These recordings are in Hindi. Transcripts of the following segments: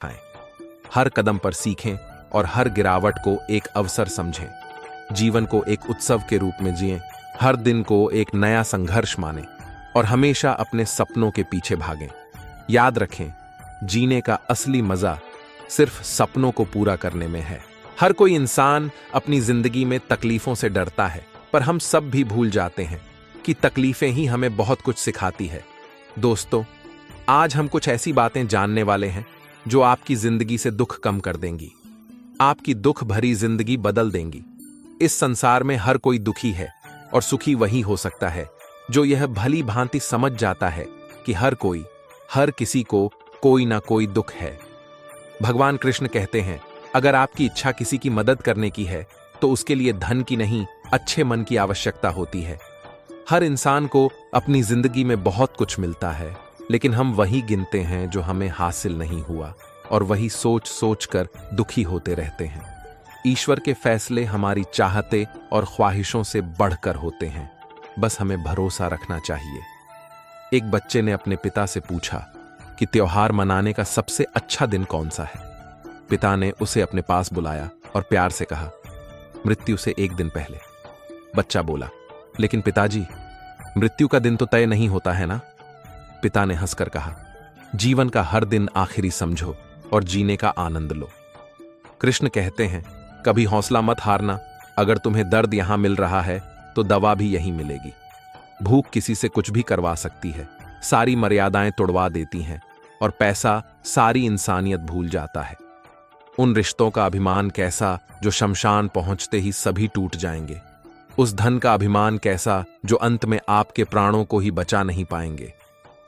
खाएं। हर कदम पर सीखें और हर गिरावट को एक अवसर समझें। जीवन को एक उत्सव के रूप में जिएं, हर दिन को एक नया संघर्ष मानें और हमेशा अपने सपनों के पीछे भागें। याद रखें, जीने का असली मजा सिर्फ सपनों को पूरा करने में है। हर कोई इंसान अपनी जिंदगी में तकलीफों से डरता है, पर हम सब भी भूल जाते हैं कि तकलीफें ही हमें बहुत कुछ सिखाती है। दोस्तों, आज हम कुछ ऐसी बातें जानने वाले हैं जो आपकी जिंदगी से दुख कम कर देंगी, आपकी दुख भरी जिंदगी बदल देंगी। इस संसार में हर कोई दुखी है और सुखी वही हो सकता है जो यह भली भांति समझ जाता है कि हर किसी को कोई ना कोई दुख है। भगवान कृष्ण कहते हैं, अगर आपकी इच्छा किसी की मदद करने की है तो उसके लिए धन की नहीं, अच्छे मन की आवश्यकता होती है। हर इंसान को अपनी जिंदगी में बहुत कुछ मिलता है, लेकिन हम वही गिनते हैं जो हमें हासिल नहीं हुआ और वही सोच सोच कर दुखी होते रहते हैं। ईश्वर के फैसले हमारी चाहते और ख्वाहिशों से बढ़कर होते हैं, बस हमें भरोसा रखना चाहिए। एक बच्चे ने अपने पिता से पूछा कि त्योहार मनाने का सबसे अच्छा दिन कौन सा है। पिता ने उसे अपने पास बुलाया और प्यार से कहा, मृत्यु से एक दिन पहले। बच्चा बोला, लेकिन पिताजी, मृत्यु का दिन तो तय नहीं होता है ना। पिता ने हंसकर कहा, जीवन का हर दिन आखिरी समझो और जीने का आनंद लो। कृष्ण कहते हैं, कभी हौसला मत हारना। अगर तुम्हें दर्द यहां मिल रहा है तो दवा भी यहीं मिलेगी। भूख किसी से कुछ भी करवा सकती है, सारी मर्यादाएं तोड़वा देती हैं और पैसा सारी इंसानियत भूल जाता है। उन रिश्तों का अभिमान कैसा जो शमशान पहुंचते ही सभी टूट जाएंगे। उस धन का अभिमान कैसा जो अंत में आपके प्राणों को ही बचा नहीं पाएंगे।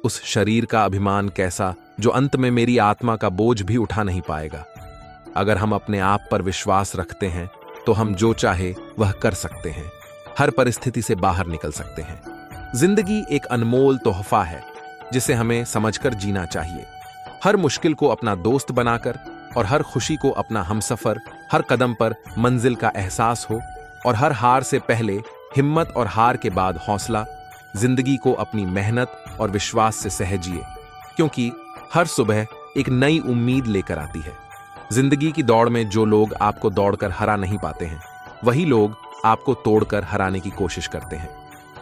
उस शरीर का अभिमान कैसा जो अंत में मेरी आत्मा का बोझ भी उठा नहीं पाएगा। अगर हम अपने आप पर विश्वास रखते हैं तो हम जो चाहे वह कर सकते हैं, हर परिस्थिति से बाहर निकल सकते हैं। जिंदगी एक अनमोल तोहफा है जिसे हमें समझकर जीना चाहिए। हर मुश्किल को अपना दोस्त बनाकर और हर खुशी को अपना हमसफर, हर कदम पर मंजिल का एहसास हो और हर हार से पहले हिम्मत और हार के बाद हौसला। जिंदगी को अपनी मेहनत और विश्वास से सहजिए, क्योंकि हर सुबह एक नई उम्मीद लेकर आती है। जिंदगी की दौड़ में जो लोग आपको दौड़कर हरा नहीं पाते हैं, वही लोग आपको तोड़कर हराने की कोशिश करते हैं।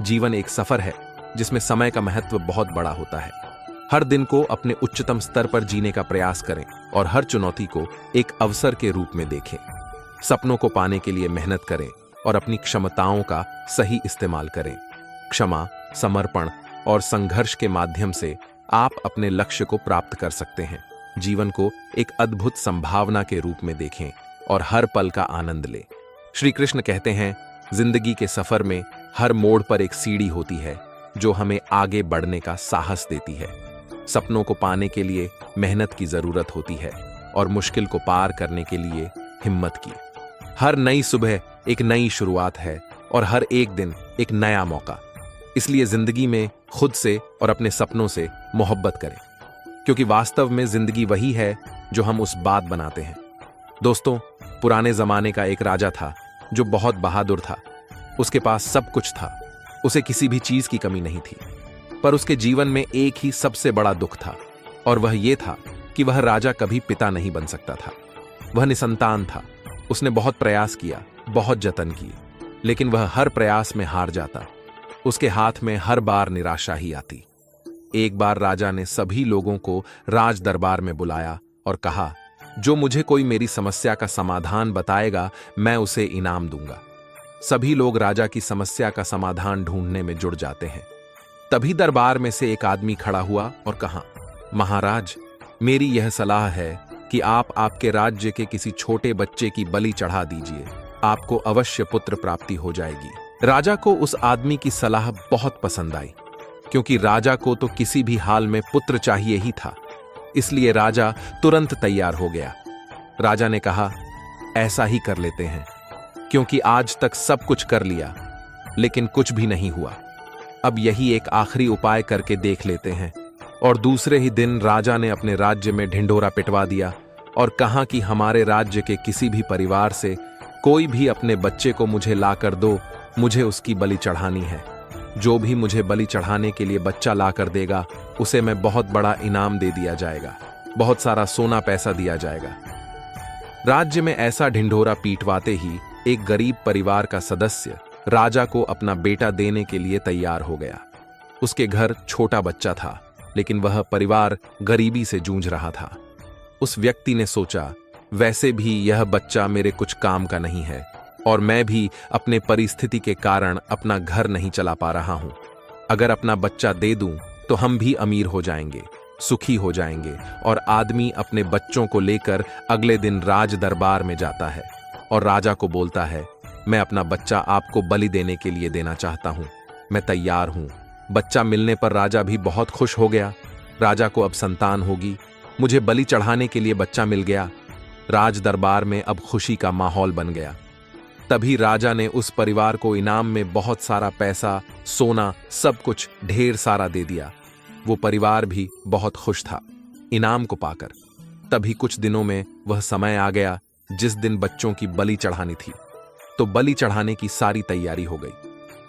जीवन एक सफर है जिसमें समय का महत्व बहुत बड़ा होता है। हर दिन को अपने उच्चतम स्तर पर जीने का प्रयास करें और हर चुनौती को एक अवसर के रूप में देखें। सपनों को पाने के लिए मेहनत करें और अपनी क्षमताओं का सही इस्तेमाल करें। क्षमा, समर्पण और संघर्ष के माध्यम से आप अपने लक्ष्य को प्राप्त कर सकते हैं। जीवन को एक अद्भुत संभावना के रूप में देखें और हर पल का आनंद लें। श्री कृष्ण कहते हैं, जिंदगी के सफर में हर मोड़ पर एक सीढ़ी होती है जो हमें आगे बढ़ने का साहस देती है। सपनों को पाने के लिए मेहनत की जरूरत होती है और मुश्किल को पार करने के लिए हिम्मत की। हर नई सुबह एक नई शुरुआत है और हर एक दिन एक नया मौका। इसलिए जिंदगी में खुद से और अपने सपनों से मोहब्बत करें, क्योंकि वास्तव में जिंदगी वही है जो हम उस बात बनाते हैं। दोस्तों, पुराने जमाने का एक राजा था जो बहुत बहादुर था। उसके पास सब कुछ था, उसे किसी भी चीज की कमी नहीं थी। पर उसके जीवन में एक ही सबसे बड़ा दुख था, और वह यह था कि वह राजा कभी पिता नहीं बन सकता था। वह निसंतान था। उसने बहुत प्रयास किया, बहुत जतन किए, लेकिन वह हर प्रयास में हार जाता। उसके हाथ में हर बार निराशा ही आती। एक बार राजा ने सभी लोगों को राज दरबार में बुलाया और कहा, जो मुझे कोई मेरी समस्या का समाधान बताएगा, मैं उसे इनाम दूंगा। सभी लोग राजा की समस्या का समाधान ढूंढने में जुट जाते हैं। तभी दरबार में से एक आदमी खड़ा हुआ और कहा, महाराज, मेरी यह सलाह है कि आप आपके राज्य के किसी छोटे बच्चे की बलि चढ़ा दीजिए, आपको अवश्य पुत्र प्राप्ति हो जाएगी। राजा को उस आदमी की सलाह बहुत पसंद आई, क्योंकि राजा को तो किसी भी हाल में पुत्र चाहिए ही था। इसलिए राजा तुरंत तैयार हो गया। राजा ने कहा, ऐसा ही कर लेते हैं, क्योंकि आज तक सब कुछ कर लिया लेकिन कुछ भी नहीं हुआ। अब यही एक आखिरी उपाय करके देख लेते हैं। और दूसरे ही दिन राजा ने अपने राज्य में ढिंढोरा पिटवा दिया और कहा कि हमारे राज्य के किसी भी परिवार से कोई भी अपने बच्चे को मुझे ला कर दो, मुझे उसकी बलि चढ़ानी है। जो भी मुझे बलि चढ़ाने के लिए बच्चा ला कर देगा, उसे मैं बहुत बड़ा इनाम दे दिया जाएगा। बहुत सारा सोना पैसा दिया जाएगा। राज्य में ऐसा ढिंढोरा पीटवाते ही एक गरीब परिवार का सदस्य राजा को अपना बेटा देने के लिए तैयार हो गया। उसके घर छोटा बच्चा था, लेकिन वह परिवार गरीबी से जूझ रहा था। उस व्यक्ति ने सोचा, वैसे भी यह बच्चा मेरे कुछ काम का नहीं है और मैं भी अपने परिस्थिति के कारण अपना घर नहीं चला पा रहा हूं। अगर अपना बच्चा दे दूं तो हम भी अमीर हो जाएंगे, सुखी हो जाएंगे। और आदमी अपने बच्चों को लेकर अगले दिन राज दरबार में जाता है और राजा को बोलता है, मैं अपना बच्चा आपको बलि देने के लिए देना चाहता हूं, मैं तैयार हूं। बच्चा मिलने पर राजा भी बहुत खुश हो गया। राजा को अब संतान होगी, मुझे बलि चढ़ाने के लिए बच्चा मिल गया। राज दरबार में अब खुशी का माहौल बन गया। तभी राजा ने उस परिवार को इनाम में बहुत सारा पैसा, सोना, सब कुछ ढेर सारा दे दिया। वो परिवार भी बहुत खुश था इनाम को पाकर। तभी कुछ दिनों में वह समय आ गया जिस दिन बच्चों की बलि चढ़ानी थी। तो बलि चढ़ाने की सारी तैयारी हो गई।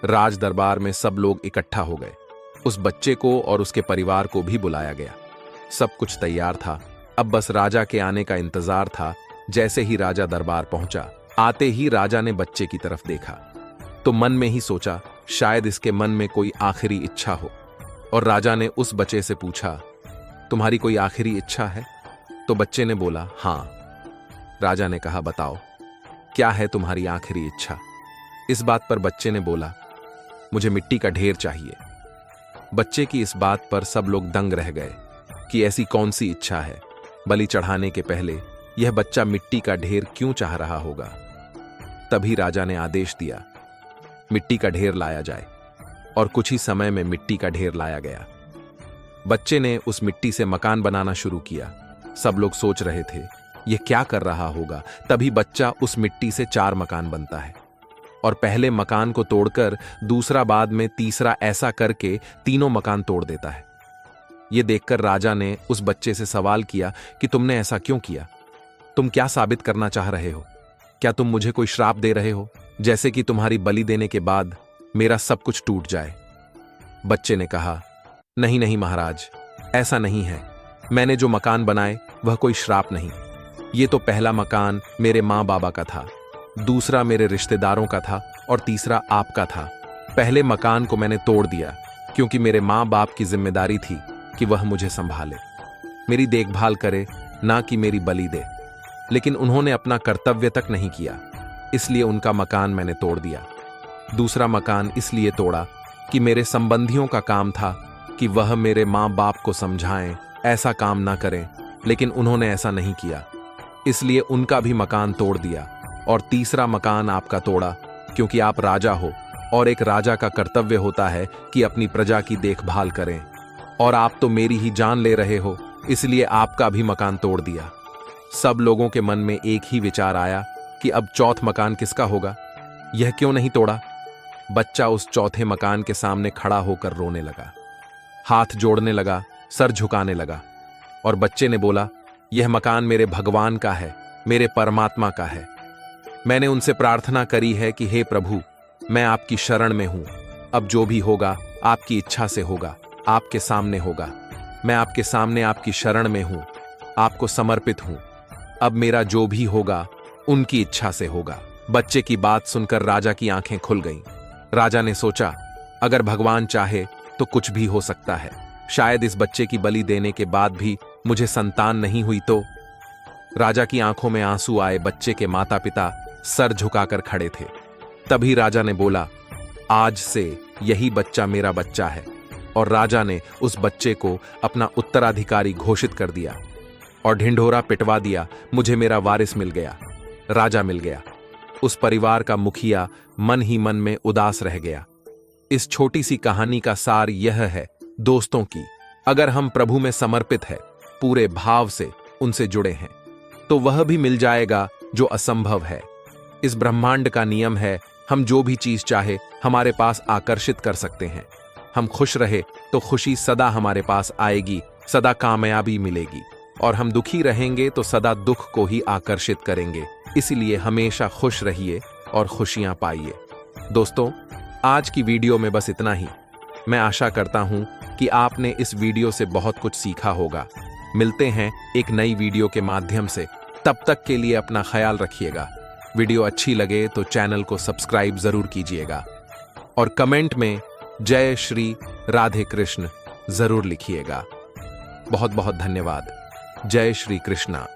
राज दरबार में सब लोग इकट्ठा हो गए। उस बच्चे को और उसके परिवार को भी बुलाया गया। सब कुछ तैयार था, अब बस राजा के आने का इंतजार था। जैसे ही राजा दरबार पहुंचा, आते ही राजा ने बच्चे की तरफ देखा तो मन में ही सोचा, शायद इसके मन में कोई आखिरी इच्छा हो। और राजा ने उस बच्चे से पूछा, तुम्हारी कोई आखिरी इच्छा है? तो बच्चे ने बोला, हाँ। राजा ने कहा, बताओ क्या है तुम्हारी आखिरी इच्छा? इस बात पर बच्चे ने बोला, मुझे मिट्टी का ढेर चाहिए। बच्चे की इस बात पर सब लोग दंग रह गए कि ऐसी कौन सी इच्छा है? बलि चढ़ाने के पहले यह बच्चा मिट्टी का ढेर क्यों चाह रहा होगा? तभी राजा ने आदेश दिया, मिट्टी का ढेर लाया जाए। और कुछ ही समय में मिट्टी का ढेर लाया गया। बच्चे ने उस मिट्टी से मकान बनाना शुरू किया। सब लोग सोच रहे थे, यह क्या कर रहा होगा? तभी बच्चा उस मिट्टी से 4 मकान बनता है और पहले मकान को तोड़कर दूसरा, बाद में तीसरा, ऐसा करके तीनों मकान तोड़ देता है। यह देखकर राजा ने उस बच्चे से सवाल किया कि तुमने ऐसा क्यों किया? तुम क्या साबित करना चाह रहे हो? क्या तुम मुझे कोई श्राप दे रहे हो, जैसे कि तुम्हारी बलि देने के बाद मेरा सब कुछ टूट जाए? बच्चे ने कहा, नहीं नहीं महाराज, ऐसा नहीं है। मैंने जो मकान बनाए वह कोई श्राप नहीं। ये तो पहला मकान मेरे माँ बाबा का था, दूसरा मेरे रिश्तेदारों का था और तीसरा आपका था। पहले मकान को मैंने तोड़ दिया क्योंकि मेरे माँ बाप की जिम्मेदारी थी कि वह मुझे संभाले, मेरी देखभाल करे, ना कि मेरी बलि दे। लेकिन उन्होंने अपना कर्तव्य तक नहीं किया, इसलिए उनका मकान मैंने तोड़ दिया। दूसरा मकान इसलिए तोड़ा कि मेरे संबंधियों का काम था कि वह मेरे माँ बाप को समझाएं, ऐसा काम ना करें, लेकिन उन्होंने ऐसा नहीं किया, इसलिए उनका भी मकान तोड़ दिया। और तीसरा मकान आपका तोड़ा क्योंकि आप राजा हो और एक राजा का कर्तव्य होता है कि अपनी प्रजा की देखभाल करें, और आप तो मेरी ही जान ले रहे हो, इसलिए आपका भी मकान तोड़ दिया। सब लोगों के मन में एक ही विचार आया कि अब चौथ मकान किसका होगा? यह क्यों नहीं तोड़ा? बच्चा उस चौथे मकान के सामने खड़ा होकर रोने लगा, हाथ जोड़ने लगा, सर झुकाने लगा। और बच्चे ने बोला, यह मकान मेरे भगवान का है, मेरे परमात्मा का है। मैंने उनसे प्रार्थना करी है कि हे प्रभु, मैं आपकी शरण में हूं। अब जो भी होगा आपकी इच्छा से होगा, आपके सामने होगा। मैं आपके सामने आपकी शरण में हूं, आपको समर्पित हूं। अब मेरा जो भी होगा उनकी इच्छा से होगा। बच्चे की बात सुनकर राजा की आंखें खुल गईं। राजा ने सोचा, अगर भगवान चाहे तो कुछ भी हो सकता है। शायद इस बच्चे की बलि देने के बाद भी मुझे संतान नहीं हुई तो। राजा की आंखों में आंसू आए। बच्चे के माता पिता सर झुकाकर खड़े थे। तभी राजा ने बोला, आज से यही बच्चा मेरा बच्चा है। और राजा ने उस बच्चे को अपना उत्तराधिकारी घोषित कर दिया और ढिंढोरा पिटवा दिया। मुझे मेरा वारिस मिल गया, राजा मिल गया। उस परिवार का मुखिया मन ही मन में उदास रह गया। इस छोटी सी कहानी का सार यह है दोस्तों की, अगर हम प्रभु में समर्पित है, पूरे भाव से उनसे जुड़े हैं, तो वह भी मिल जाएगा जो असंभव है। इस ब्रह्मांड का नियम है, हम जो भी चीज चाहे हमारे पास आकर्षित कर सकते हैं। हम खुश रहे तो खुशी सदा हमारे पास आएगी, सदा कामयाबी मिलेगी। और हम दुखी रहेंगे तो सदा दुख को ही आकर्षित करेंगे। इसीलिए हमेशा खुश रहिए और खुशियां पाइए। दोस्तों, आज की वीडियो में बस इतना ही। मैं आशा करता हूं कि आपने इस वीडियो से बहुत कुछ सीखा होगा। मिलते हैं एक नई वीडियो के माध्यम से। तब तक के लिए अपना ख्याल रखिएगा। वीडियो अच्छी लगे तो चैनल को सब्सक्राइब जरूर कीजिएगा और कमेंट में जय श्री राधे कृष्ण जरूर लिखिएगा। बहुत बहुत धन्यवाद। जय श्री कृष्णा।